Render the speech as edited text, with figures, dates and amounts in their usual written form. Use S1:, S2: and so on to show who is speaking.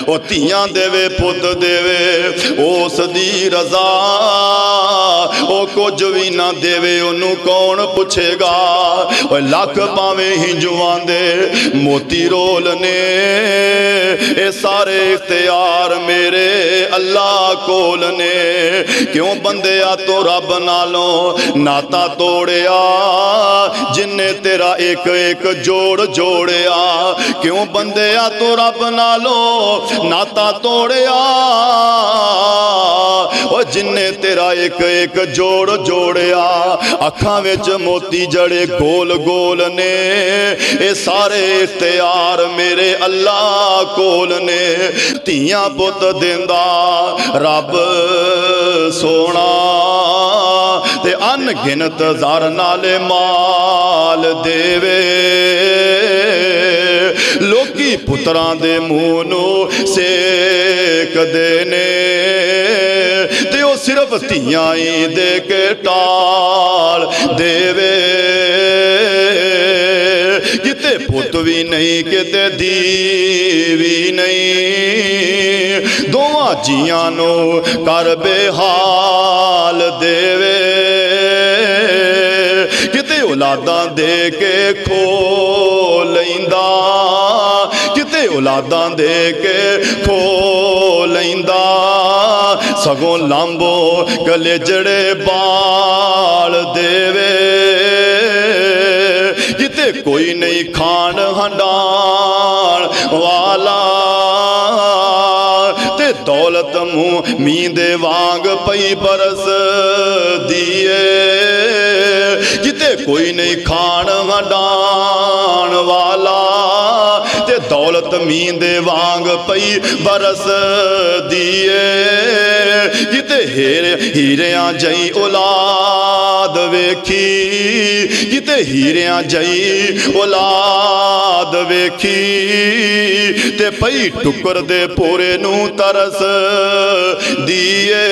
S1: ओ तियां देवे पुत देवे उस दी रजा, ओ कुछ भी ना देवे ओनू कौन पुछेगा। ओ लख पावे हिंजुआं दे मोती रोल ने, ए सारे इख्तियार मेरे अल्लाह कोल ने। क्यों बंदिया तो रब नालों नाता तोड़िया, जिन्ने तेरा एक एक जोड़ जोड़िया। क्यों बंदिया तो रब नालों नाता तोड़िया, ओ जिन्ने तेरा एक एक जोड़ जोड़िया। अखां विच मोती जड़े गोल गोल ने, ए सारे इख्तियार मेरे अल्लाह कोल ने। तियां पुत देंदा रब सोना, ते अनगिनत ज़र नाले माल देवे। लोकी पुत्रां दे मूँह नूं सेकदे ने, ते ओ सिर्फ तियां ही दे के टाल देवे। किते पुत भी नहीं किते धी भी नहीं, दोवां जियां नूं कर बेहाल देवे। किते औलादां दे के खो लैंदा, किते औलादां दे के खो लैंदा। सगों लांबो कलेजड़े बाल देवे। किते कोई नहीं खान हंडान वाला, ते दौलत मुँह मींदे वांग पई बरस दिए। किते कोई नहीं खान हंडान वाला, ते दौलत मींदे वांग पई बरस दिए। किते हीरियां जई औलाद वेखी, किते हीरियां जई औलाद वेखी। ते पई टुकर दे पूरे नूं तरस दिए।